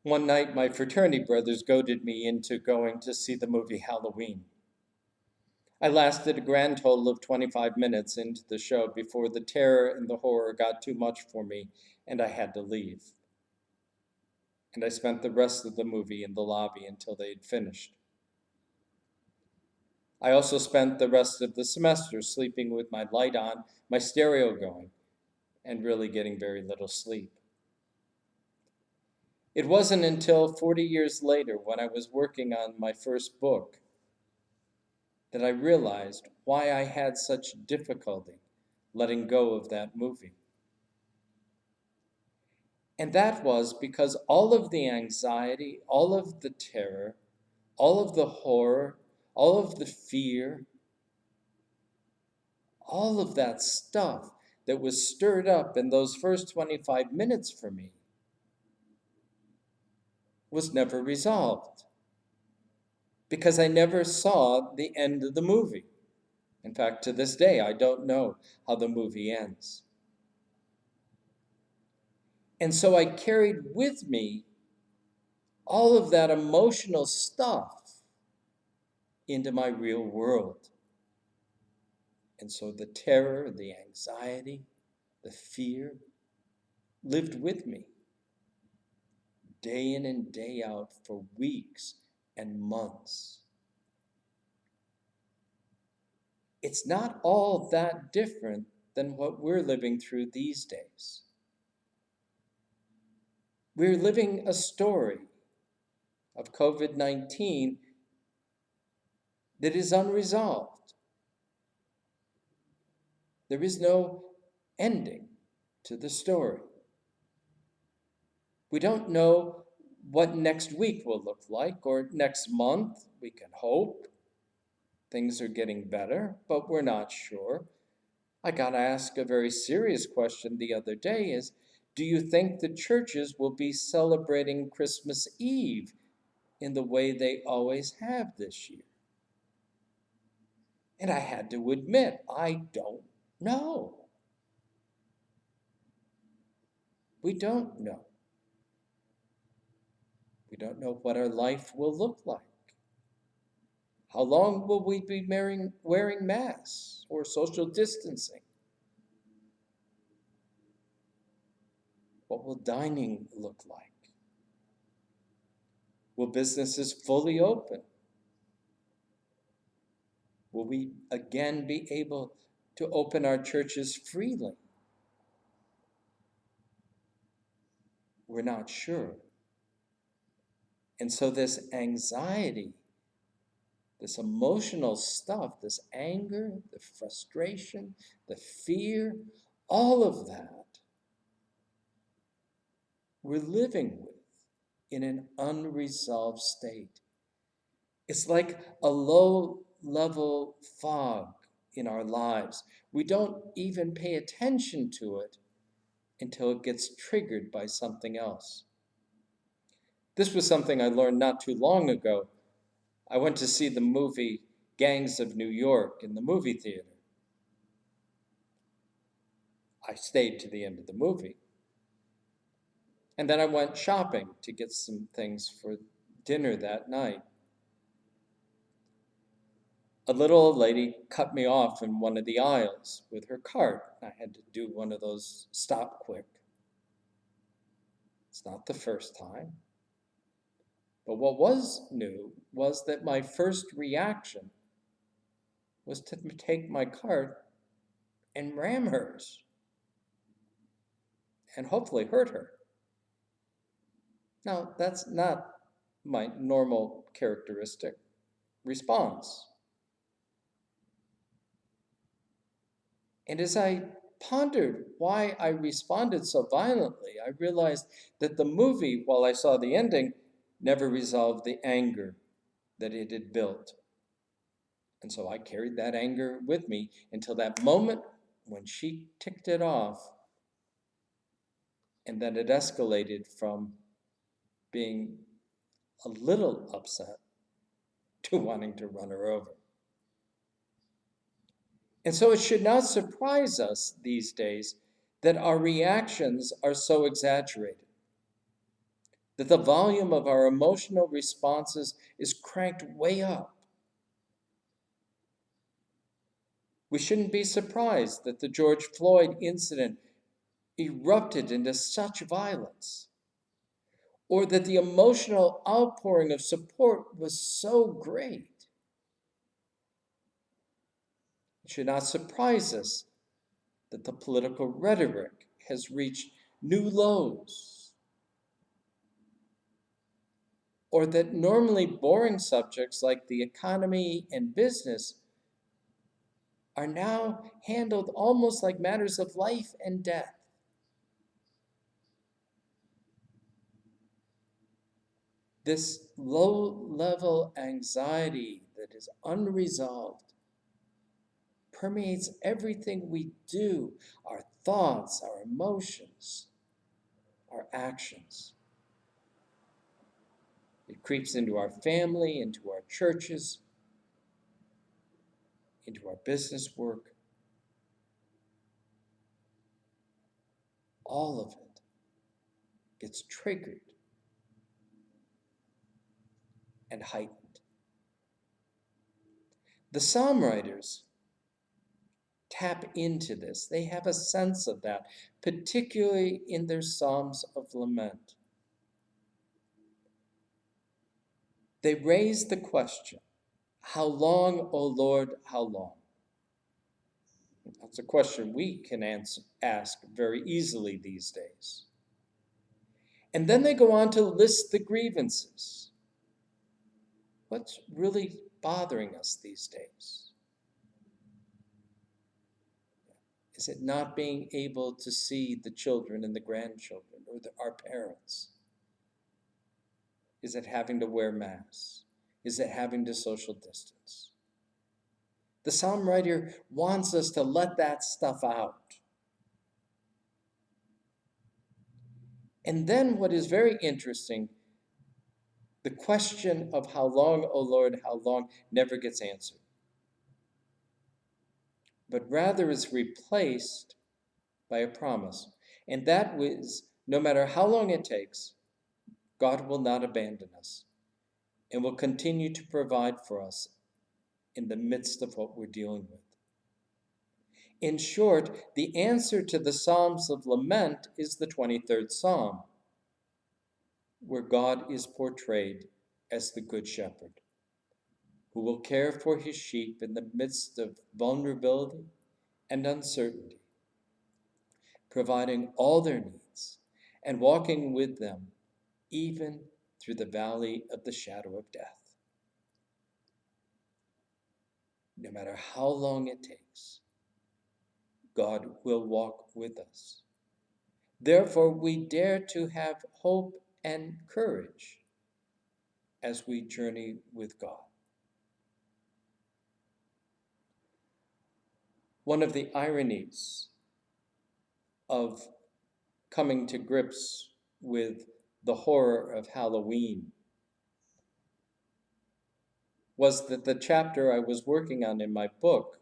One night, my fraternity brothers goaded me into going to see the movie Halloween. I lasted a grand total of 25 minutes into the show before the terror and the horror got too much for me and I had to leave. And I spent the rest of the movie in the lobby until they had finished. I also spent the rest of the semester sleeping with my light on, my stereo going, and really getting very little sleep. It wasn't until 40 years later, when I was working on my first book, that I realized why I had such difficulty letting go of that movie. And that was because all of the anxiety, all of the terror, all of the horror, all of the fear, all of that stuff that was stirred up in those first 25 minutes for me was never resolved because I never saw the end of the movie. In fact, to this day, I don't know how the movie ends. And so I carried with me all of that emotional stuff into my real world. And so the terror, the anxiety, the fear lived with me day in and day out for weeks and months. It's not all that different than what we're living through these days. We're living a story of COVID-19 that is unresolved. There is no ending to the story. We don't know what next week will look like or next month. We can hope things are getting better, but we're not sure. I got asked a very serious question the other day is, do you think the churches will be celebrating Christmas Eve in the way they always have this year? And I had to admit, I don't know. We don't know. We don't know what our life will look like. How long will we be wearing masks or social distancing? What will dining look like? Will businesses fully open? Will we again be able to open our churches freely? We're not sure. And so this anxiety, this emotional stuff, this anger, the frustration, the fear, all of that we're living with in an unresolved state. It's like a low-level fog in our lives. We don't even pay attention to it until it gets triggered by something else. This was something I learned not too long ago. I went to see the movie Gangs of New York in the movie theater. I stayed to the end of the movie. And then I went shopping to get some things for dinner that night. A little old lady cut me off in one of the aisles with her cart. I had to do one of those stop quick. It's not the first time. But what was new was that my first reaction was to take my cart and ram hers and hopefully hurt her. Now, that's not my normal characteristic response. And as I pondered why I responded so violently, I realized that the movie, while I saw the ending, never resolved the anger that it had built. And so I carried that anger with me until that moment when she ticked it off, and then it escalated from being a little upset to wanting to run her over. And so it should not surprise us these days that our reactions are so exaggerated. that the volume of our emotional responses is cranked way up. We shouldn't be surprised that the George Floyd incident erupted into such violence, or that the emotional outpouring of support was so great. It should not surprise us that the political rhetoric has reached new lows, or that normally boring subjects like the economy and business are now handled almost like matters of life and death. This low-level anxiety that is unresolved permeates everything we do, our thoughts, our emotions, our actions. It creeps into our family, into our churches, into our business work. All of it gets triggered and heightened. The psalm writers tap into this. They have a sense of that, particularly in their psalms of lament. They raise the question, how long, O Lord, how long? That's a question we can ask very easily these days. And then they go on to list the grievances. What's really bothering us these days? Is it not being able to see the children and the grandchildren or our parents? Is it having to wear masks? Is it having to social distance? The psalm writer wants us to let that stuff out. And then what is very interesting, the question of how long, O Lord, how long, never gets answered, but rather is replaced by a promise. And that was, no matter how long it takes, God will not abandon us and will continue to provide for us in the midst of what we're dealing with. In short, the answer to the Psalms of Lament is the 23rd Psalm, where God is portrayed as the Good Shepherd, who will care for his sheep in the midst of vulnerability and uncertainty, providing all their needs and walking with them even through the valley of the shadow of death. No matter how long it takes, God will walk with us. Therefore, we dare to have hope and courage as we journey with God. One of the ironies of coming to grips with the horror of Halloween was that the chapter I was working on in my book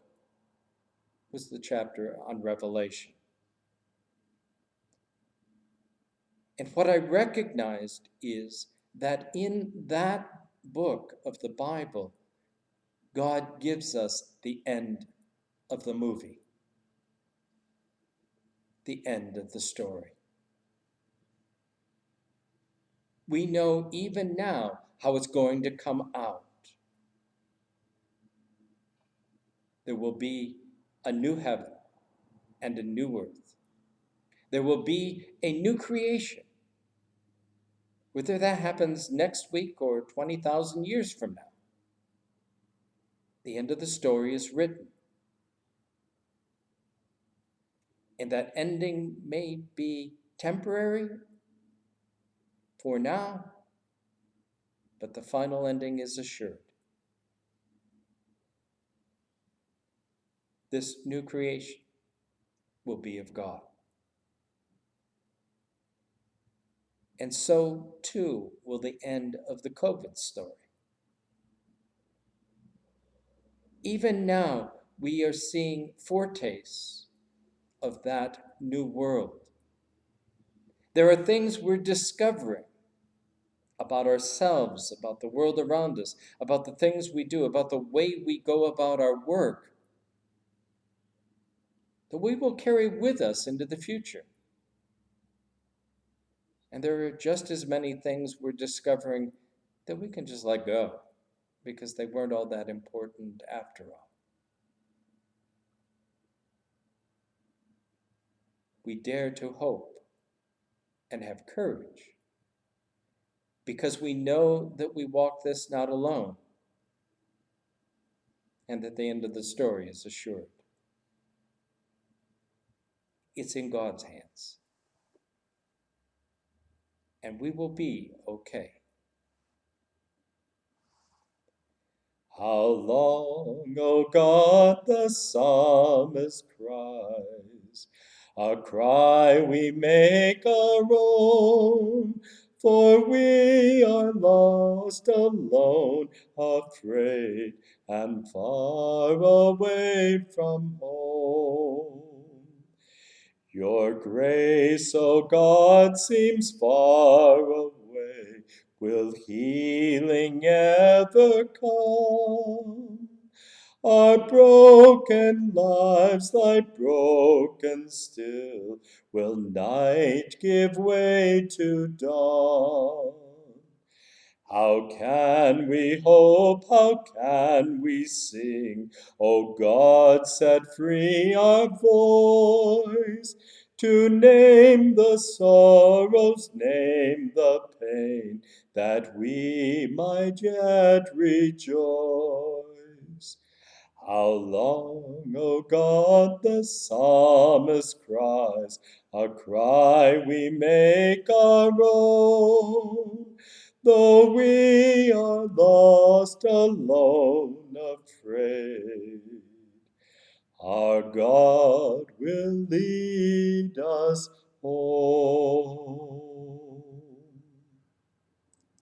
was the chapter on Revelation. And what I recognized is that in that book of the Bible, God gives us the end of the movie, the end of the story. We know even now how it's going to come out. There will be a new heaven and a new earth. There will be a new creation. Whether that happens next week or 20,000 years from now, the end of the story is written. And that ending may be temporary for now, but the final ending is assured. This new creation will be of God. And so, too, will the end of the COVID story. Even now, we are seeing foretastes of that new world. There are things we're discovering about ourselves, about the world around us, about the things we do, about the way we go about our work, that we will carry with us into the future. And there are just as many things we're discovering that we can just let go because they weren't all that important after all. We dare to hope and have courage because we know that we walk this not alone and that the end of the story is assured. It's in God's hands, and we will be okay. How long, O God, the psalmist cries, a cry we make our own, for we are lost, alone, afraid, and far away from home. Your grace, O God, seems far away. Will healing ever come? Our broken lives lie broken still. Will night give way to dawn? How can we hope? How can we sing? O God, set free our voice to name the sorrows, name the pain, that we might yet rejoice. How long, O God, the psalmist cries, a cry we make our own, though we are lost, alone, afraid. Our God will lead us home.